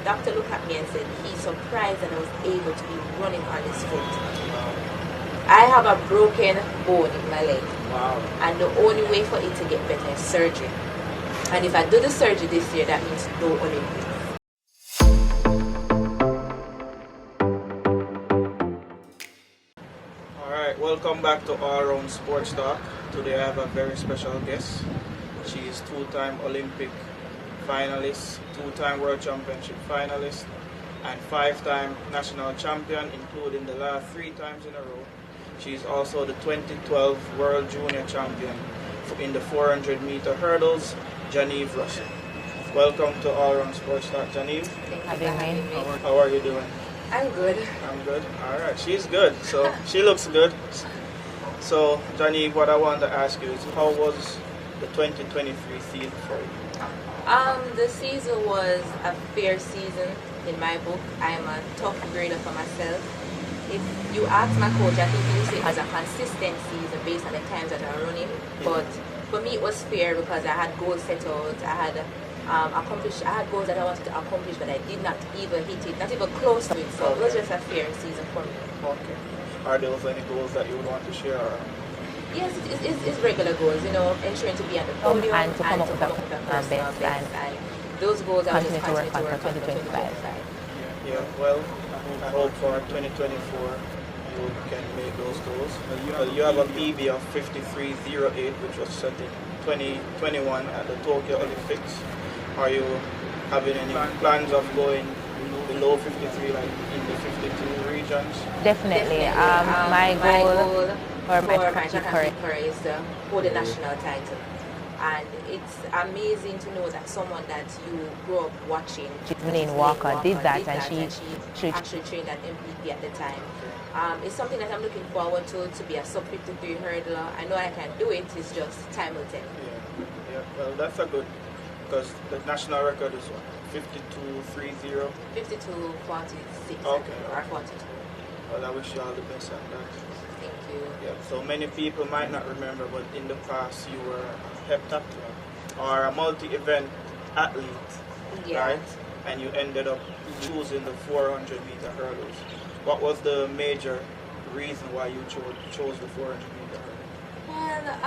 doctor looked at me and said he's surprised that I was able to be running on this foot. I have a broken bone in my leg. Wow. And the only way for it to get better is surgery. And if I do the surgery this year, that means no Olympics. Alright, welcome back to All Round Sports Talk. Today I have a very special guest. She is two-time Olympic finalist, two-time World Championship finalist, and five-time national champion, including the last 3 times in a row. She is also the 2012 World Junior Champion in the 400-meter hurdles, Janieve. Welcome to All Round Sports Talk, Janieve. Thank you for having me. How are you doing? I'm good. I'm good. Alright, she's good. So she looks good. So Janieve, what I want to ask you is, how was the 2023 season for you? The season was a fair season in my book. I'm a tough grader for myself. If you ask my coach, I think he would say it was a consistent season based on the times that I'm running. But for me, it was fair because I had goals set out. I had goals that I wanted to accomplish, but I did not even hit it, not even close to it. So it was just a fair season for me. Okay. Are there any goals that you would want to share? Yes, it's regular goals, ensuring to be at the podium and to come up with the personal best. And those goals I will just continue to work on for 2025. Yeah, well, I hope for 2024 you can make those goals. You have a PB of 53.08, which was set in 2021 at the Tokyo Olympics. Are you having any plans of going below 53, like in the 52 regions? Definitely. My goal for my career is to hold the national title. And it's amazing to know that someone that you grew up watching, Janine Walker, did that, and she actually trained at MVP at the time. It's something that I'm looking forward to be a sub-53 hurdler. I know I can do it, it's just time will tell. Yeah, well, that's a good, because the national record is what, 52.30? 52.46 or 42. Well, I wish you all the best at that. Thank you. Yeah, so many people might not remember, but in the past you were a heptathlon or a multi-event athlete, right? And you ended up choosing the 400-meter hurdles. What was the major reason why you chose the 400-meter hurdles? Well,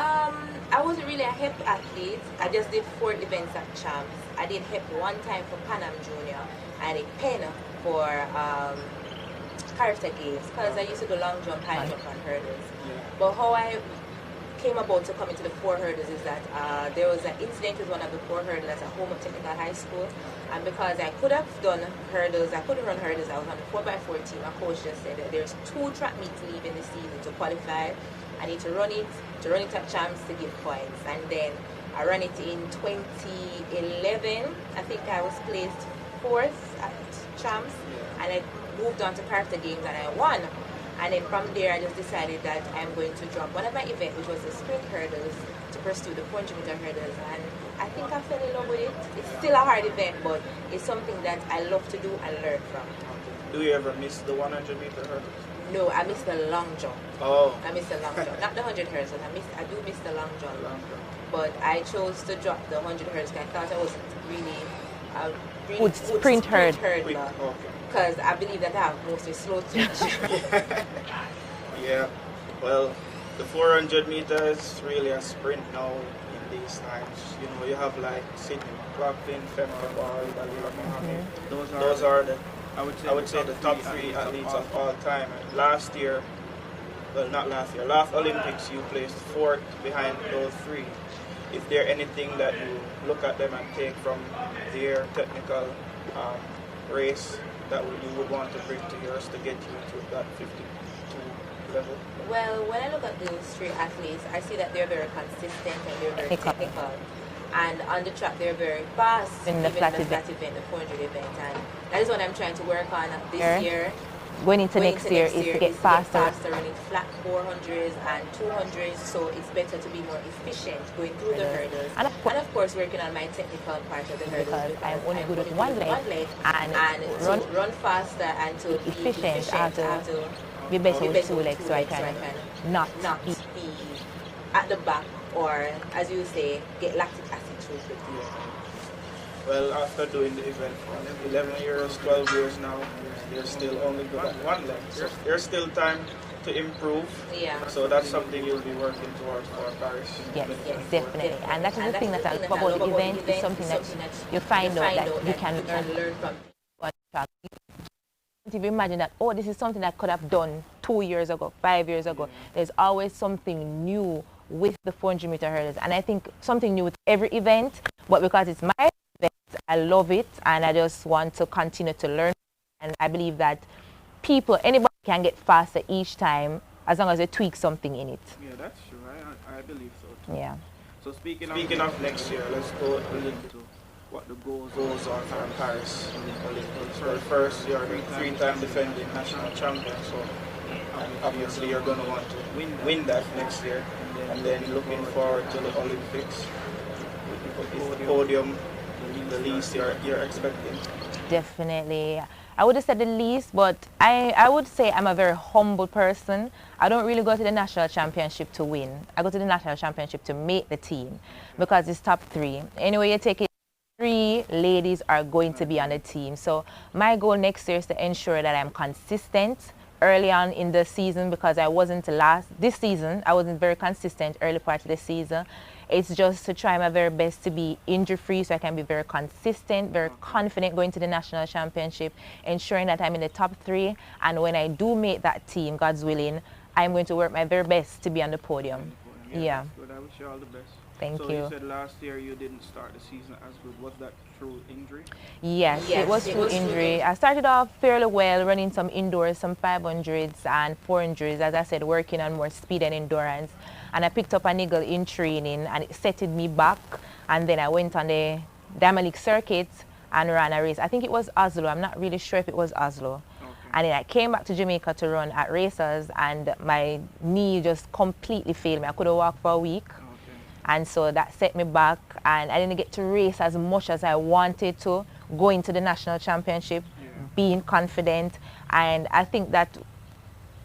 I wasn't really a hep athlete. I just did 4 events at Champs. I did hep one time for Pan Am Junior. I did pen for character games because I used to do long jump, high jump, and hurdles. But how I came about to come into the 4 hurdles is that there was an incident with one of the 4 hurdlers at Home Technical High School, and because I could have done hurdles, I couldn't run hurdles. I was on the 4x4 team. My coach just said that there's 2 track meets leaving the season to qualify. I need to run it at Champs to get points, and then I ran it in 2011. I think I was placed 4th at Champs, and I moved on to character games and I won. And then from there I just decided that I'm going to drop one of my events, which was the sprint hurdles, to pursue the 400-meter hurdles, and I think I fell in love with it. It's still a hard event, but it's something that I love to do and learn from. Do you ever miss the 100-meter hurdles? No, I missed the long jump. Oh. I missed the long jump. Not the 100 hurdles, I do miss the long jump. But I chose to drop the 100 hurdles because I thought I was really good sprint hurdler. Because I believe that I have mostly slow twitch. Yeah, well, the 400 meters is really a sprint now in these times. You have like Sydney McLaughlin, Femke Ball, Dalila Mohammed. Those are the, I would say the top 3 athletes of all time. And last year, well, not last year, last Olympics you placed 4th behind those 3. Is there anything that you look at them and take from their technical race that you would want to bring to yours to get you into that 52 level? Well, when I look at those 3 athletes, I see that they're very consistent and they're very technical. And on the track, they're very fast, in the flat event, the 400 event. And that is what I'm trying to work on this year. Going into next year is to get faster. Running flat 400s and 200s, so it's better to be more efficient going through the hurdles. And of course working on my technical part of the hurdles. Because I'm only good with one leg and to run faster and to be efficient. I have to be better with 2 legs so I can not be at the back, or as you say, get lactic acid through quickly. Well, after doing the event for 11 years, 12 years now, you're still only good at one leg. So there's still time to improve. Yeah. So that's something you'll be working towards for Paris. Yes, definitely. And that is the thing that I love about the event. It's something that you find out that you can learn from. If you imagine that, oh, this is something that I could have done 2 years ago, 5 years ago. There's always something new with the 400-meter hurdles. And I think something new with every event, but because it's my event, I love it, and I just want to continue to learn. And I believe that anybody can get faster each time as long as they tweak something in it. Yeah, that's true. I believe so too. Yeah. So speaking of next year, let's go a little to what the goals are for Paris Olympics. Well, first, you're a three-time defending national champion, so obviously you're going to want to win that next year. And then looking forward to the Olympics. Is the podium the least you're expecting? Definitely. I would have said the least, but I would say I'm a very humble person. I don't really go to the national championship to win. I go to the national championship to make the team because it's top 3. Anyway, you take it, 3 ladies are going to be on the team. So my goal next year is to ensure that I'm consistent early on in the season, because I wasn't this season, I wasn't very consistent early part of the season. It's just to try my very best to be injury-free so I can be very consistent, very confident going to the national championship, ensuring that I'm in the top 3. And when I do make that team, God's willing, I'm going to work my very best to be on the podium. Yeah. Good. I wish you all the best. Thank you. So you said last year you didn't start the season as good. Was that through injury? Yes, it was through injury. I started off fairly well, running some indoors, some 500s and 400s, as I said, working on more speed and endurance. And I picked up a niggle in training, and it settled me back. And then I went on the Diamond League circuit and ran a race. I think it was Oslo. I'm not really sure if it was Oslo. Okay. And then I came back to Jamaica to run at races, and my knee just completely failed me. I couldn't walk for a week. And so that set me back, and I didn't get to race as much as I wanted to, going to the national championship, being confident. And I think that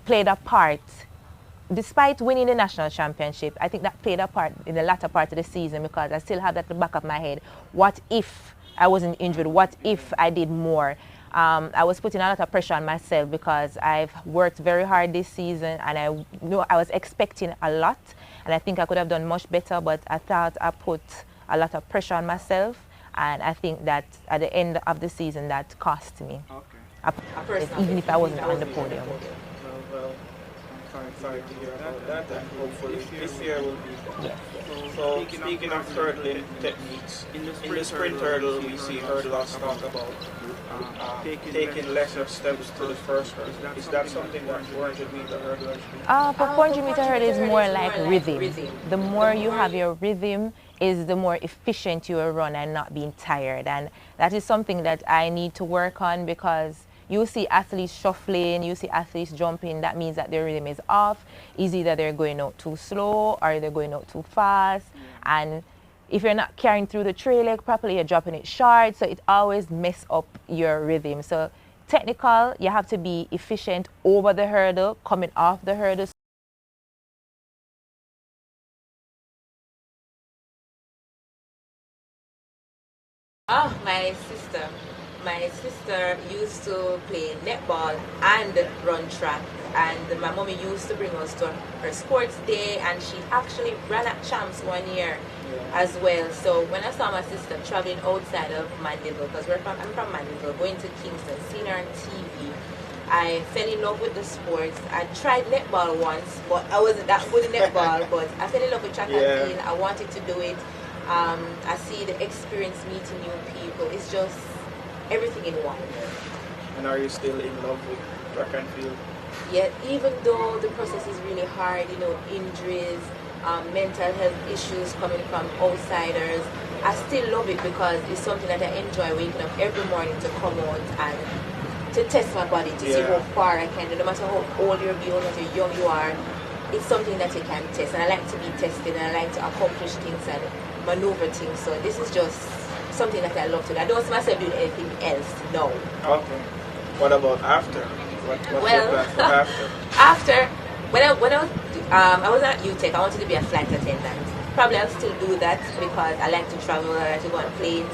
played a part. Despite winning the national championship, I think that played a part in the latter part of the season, because I still have that at the back of my head. What if I wasn't injured? What if I did more? I was putting a lot of pressure on myself because I've worked very hard this season, and I know I was expecting a lot, and I think I could have done much better, but I thought I put a lot of pressure on myself, and I think that at the end of the season that cost me. Okay. Even if I wasn't on the podium. Well, I'm sorry to hear about that, and hopefully this year will be better. So speaking of hurdling techniques, in the sprint hurdle we see hurdlers talk about taking lesser steps to the first hurdle. Is that something that 400-meter hurdlers do? For 400-meter hurdle is more like rhythm. The more you have your rhythm, is the more efficient you will run and not being tired. And that is something that I need to work on, because you see athletes shuffling, you see athletes jumping, that means that their rhythm is off. It's either they're going out too slow or they're going out too fast. And if you're not carrying through the trail leg properly, you're dropping it short, so it always messes up your rhythm. So technical, you have to be efficient over the hurdle, coming off the hurdle. Oh, my sister used to play netball and run track, and my mommy used to bring us to her sports day, and she actually ran at champs 1 year as well. So when I saw my sister traveling outside of Mandeville, because I'm from Mandeville, going to Kingston, seeing her on TV, I fell in love with the sports. I tried netball once, but I wasn't that good in netball, but I fell in love with track and field. I wanted to do it. I see the experience, meeting new people. It's just everything in one. And are you still in love with track and field? Yeah, even though the process is really hard, injuries, mental health issues coming from outsiders, I still love it because it's something that I enjoy, waking up every morning to come out and to test my body, to see how far I can do. No matter how old you're, no matter how young you are, it's something that you can test. And I like to be tested, and I like to accomplish things and maneuver things. So this is just something that I love to do. I don't see myself doing anything else, no. Okay. What about after? What's your plan for after? After, when I was at UTech, I wanted to be a flight attendant. Probably I'll still do that because I like to travel, I like to go on planes.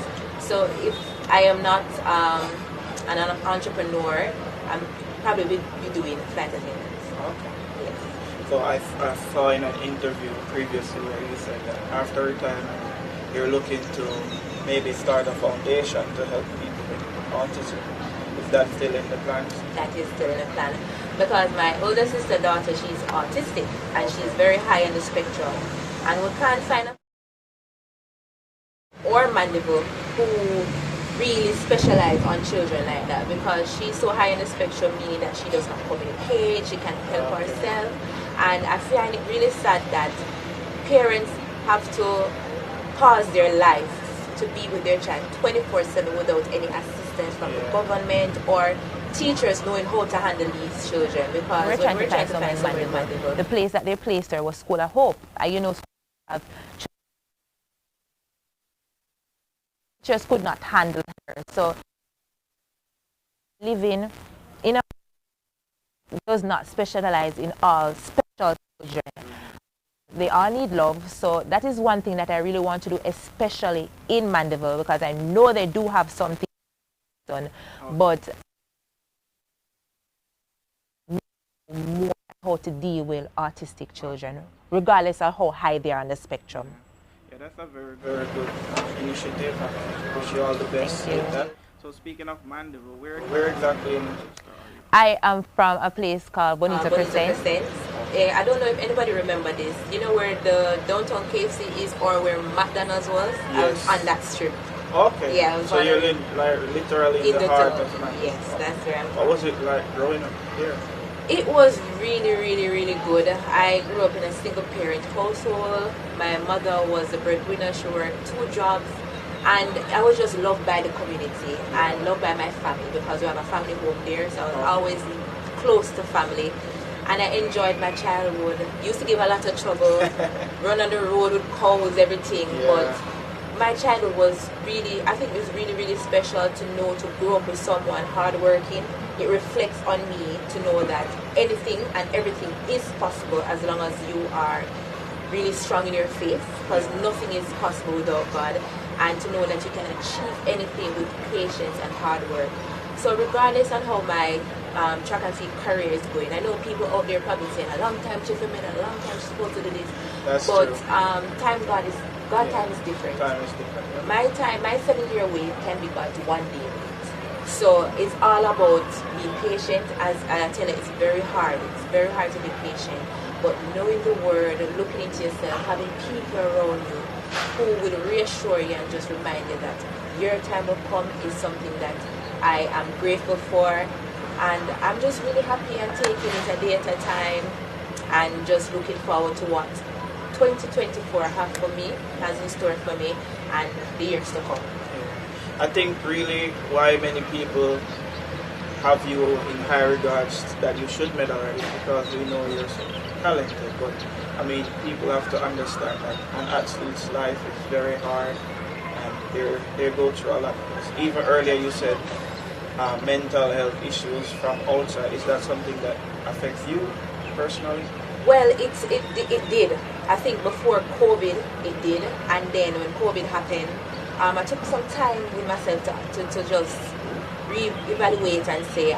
So if I am not an entrepreneur, I'm probably be doing flight attendants. Okay. Yes. So I saw in an interview previously where you said that after retirement, you're looking to maybe start a foundation to help people with autism. Is that still in the plans? That is still in the plan. Because my older sister daughter, she's autistic and she's very high on the spectrum. And we can't find a or Mandeville who really specialize on children like that, because she's so high on the spectrum, meaning that she does not communicate, she can't help herself. And I find it really sad that parents have to pause their life to be with their child 24/7 without any assistance from the government or teachers knowing how to handle these children. Because we're trying to find someone in Mandeville. The place that they placed her was School of Hope. You know, teachers could not handle her. So living in a does not specialize in all special children. They all need love. So that is one thing that I really want to do, especially in Mandeville, because I know they do have something done, but more how to deal with autistic children, regardless of how high they are on the spectrum. Yeah, that's a very, very good initiative. I wish you all the best with that. So speaking of Mandeville, where exactly in Manchester are you? I am from a place called Bonita Crescent. I don't know if anybody remember this. You know where the downtown KFC is, or where McDonald's was? Yes. On that strip. Okay. Yeah. So you're literally in the heart of Manchester. Yes, that's where I'm from. What was it like growing up here? It was really, really, really good. I grew up in a single parent household. My mother was a breadwinner. She worked 2 jobs. And I was just loved by the community and loved by my family, because we have a family home there. So I was always close to family. And I enjoyed my childhood. Used to give a lot of trouble, run on the road with cows, everything. Yeah. But my childhood was really, I think it was really, really special to know, to grow up with someone hardworking. It reflects on me to know that anything and everything is possible as long as you are really strong in your faith, because nothing is possible without God. And to know that you can achieve anything with patience and hard work. So regardless on how my track and field career is going, I know people out there probably saying, a long time she for me, a long time she's supposed to do this. That's but true. Time time is different. Time is different. Yeah. My 7-year wait can be God's 1 day wait. So it's all about being patient. As I tell you, it's very hard. It's very hard to be patient. But knowing the word, looking into yourself, having people around you who will reassure you and just remind you that your time will come is something that I am grateful for. And I'm just really happy and taking it a day at a time and just looking forward to what 2024 has in store for me and the years to come. I think really why many people have you in high regards that you should medal already, because we know you're so talented. But I mean, people have to understand that an athlete's life is very hard, and they go through a lot. Even earlier you said mental health issues from outside. Is that something that affects you personally? Well, it did. I think before COVID it did, and then when COVID happened, I took some time with myself to just re-evaluate and say,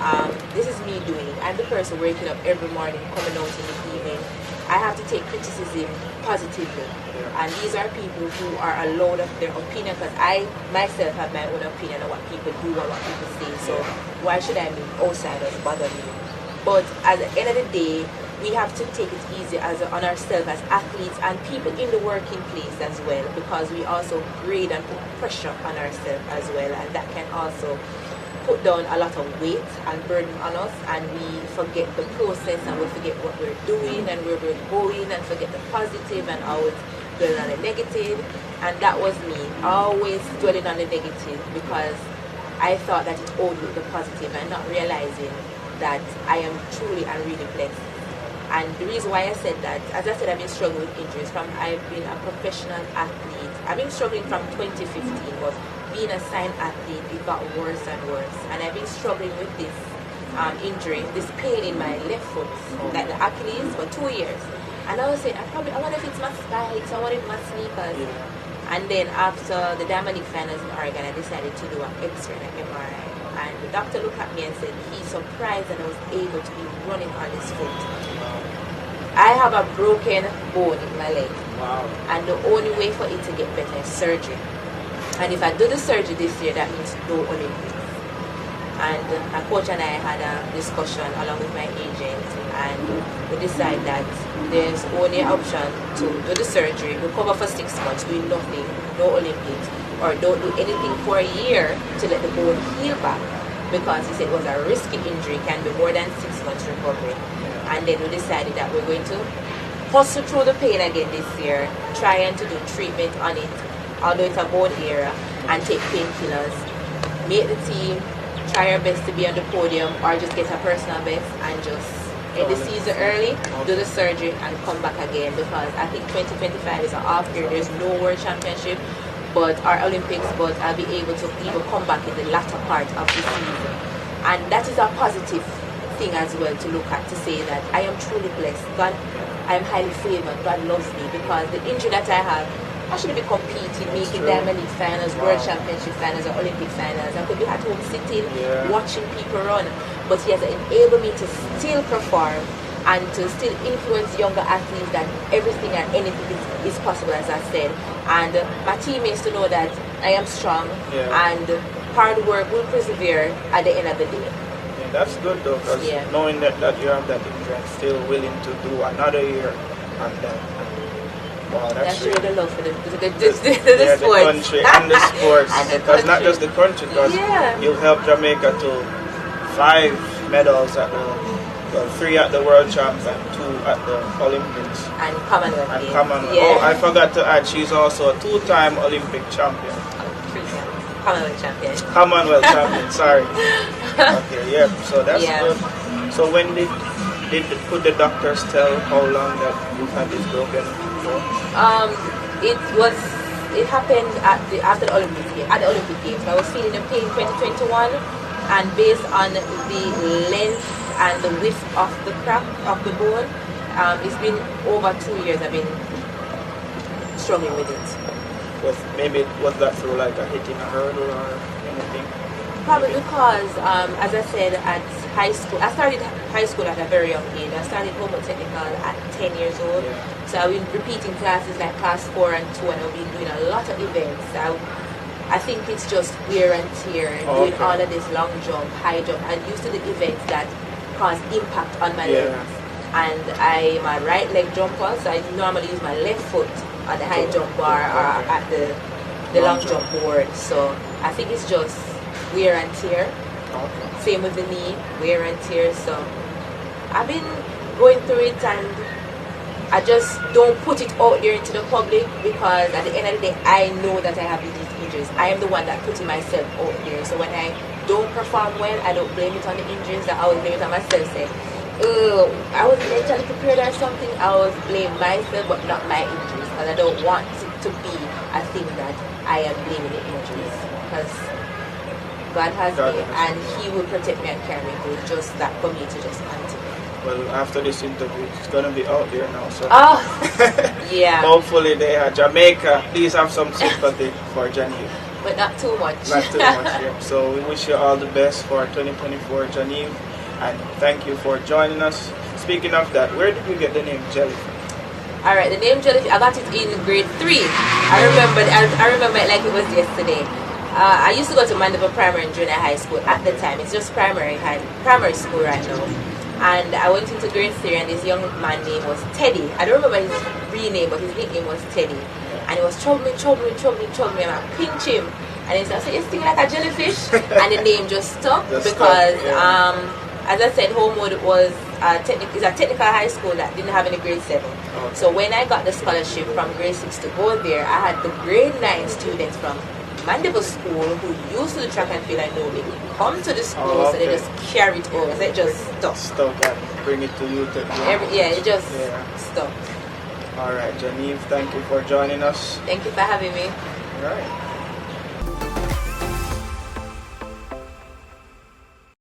this is me doing it. I'm the person waking up every morning, coming out in the evening. I have to take criticism positively. And these are people who are allowed of their opinion, because I myself have my own opinion on what people do and what people say. So why should I make outsiders bother me? But at the end of the day, we have to take it easy on ourselves as athletes and people in the working place as well, because we also grade and put pressure on ourselves as well, and that can also put down a lot of weight and burden on us, and we forget the process and we forget what we're doing and where we're going, and forget the positive and always dwelling on the negative. And that was me, always dwelling on the negative, because I thought that it owed with the positive and not realizing that I am truly and really blessed. And the reason why I said that, as I said, I've been struggling with injuries I've been a professional athlete. I've been struggling from 2015, but being a signed athlete, it got worse and worse. And I've been struggling with this injury, this pain in my left foot, like the Achilles, for 2 years. And I was saying, I wonder if it's my spikes, I wonder if my sneakers. And then after the Diamond League finals in Oregon, I decided to do an X-ray and an MRI. And the doctor looked at me and said he's surprised that I was able to be running on this foot. I have a broken bone in my leg. Wow. And the only way for it to get better is surgery. And if I do the surgery this year, that means no Olympics. And my coach and I had a discussion along with my agent, and we decided that there's only an option to do the surgery, recover for 6 months, doing nothing, no Olympics, or don't do anything for a year to let the bone heal back, because he said it was a risky injury, can be more than 6 months recovery. And then we decided that we're going to hustle through the pain again this year, trying to do treatment on it, although it's a bone area, and take painkillers, make the team, try our best to be on the podium, or just get a personal best and just end the season early, do the surgery, and come back again, because I think 2025 is an off year. There's no World Championship, but our Olympics, but I'll be able to even come back in the latter part of the season. And that is a positive thing as well to look at, to say that I am truly blessed. God, I am highly favored. God loves me, because the injury that I have, I should be competing, making Diamond League finals, World Championship finals, or Olympic finals. I could be at home sitting, watching people run. But he has enabled me to still perform and to still influence younger athletes, that everything and anything is possible, as I said. And my teammates to know that I am strong, and hard work will persevere at the end of the day. Yeah, that's good though, because knowing that you have that injury and still willing to do another year and then. Wow, that's really the love for the sports. the country and the sports. Because not just the country, because you helped Jamaica to 5 medals at the 3 at the World Champs and 2 at the Olympics. And Commonwealth. And Commonwealth. Oh, I forgot to add, she's also a 2-time Olympic champion. 3-time Commonwealth champion. Commonwealth champion, sorry. Okay, yeah, so that's good. So when did the doctors tell how long that you've had this broken bone? It happened after the Olympic Games. I was feeling the pain 2021, and based on the length and the width of the crack of the bone, it's been over 2 years I've been struggling with it. Was that through like a hitting a hurdle or anything? Probably because, as I said, at high school, I started high school at a very young age. I started home technical at 10 years old. So I've been repeating classes like class 4 and 2, and I've been doing a lot of events. I think it's just wear and tear, doing all of this long jump, high jump. I'm used to the events that cause impact on my legs. And I'm a right leg jumper, so I normally use my left foot on the high jump bar or at the long jump board. So I think it's just wear and tear. Same with the knee, wear and tear. So I've been going through it, and I just don't put it out there into the public, because at the end of the day, I know that I have these injuries. I am the one that putting myself out there. So when I don't perform well, I don't blame it on the injuries. I always blame it on myself, saying, oh, I was mentally prepared or something. I always blame myself, but not my injuries, because I don't want it to be a thing that I am blaming the injuries, because God has me, and He will protect me and carry me through. Just that for me to just continue. Well, after this interview, it's going to be out there now. So hopefully they are Jamaica. Please have some sympathy for Janieve. But not too much. Not too much, yeah. So we wish you all the best for 2024, Janieve. And thank you for joining us. Speaking of that, where did you get the name Jellyfish? Alright, the name Jellyfish, I got it in grade 3. I remember it like it was yesterday. I used to go to Mandeville Primary and Junior High School at the time. It's just primary school right now. And I went into grade 3, and this young man name was Teddy. I don't remember his real name, but his nickname was Teddy. And he was troubling me, and I pinch him. And he said, you sting like a jellyfish? And the name just stuck because, as I said, Homewood was a technical high school that didn't have any grade 7. Okay. So when I got the scholarship from grade 6 to go there, I had the grade 9 students from Mandeville School who used to do track and field and know they would come to the school, so they just carry it over. So it just stuck. And bring it to you. It just stuck. Alright, Janieve, thank you for joining us. Thank you for having me. Alright.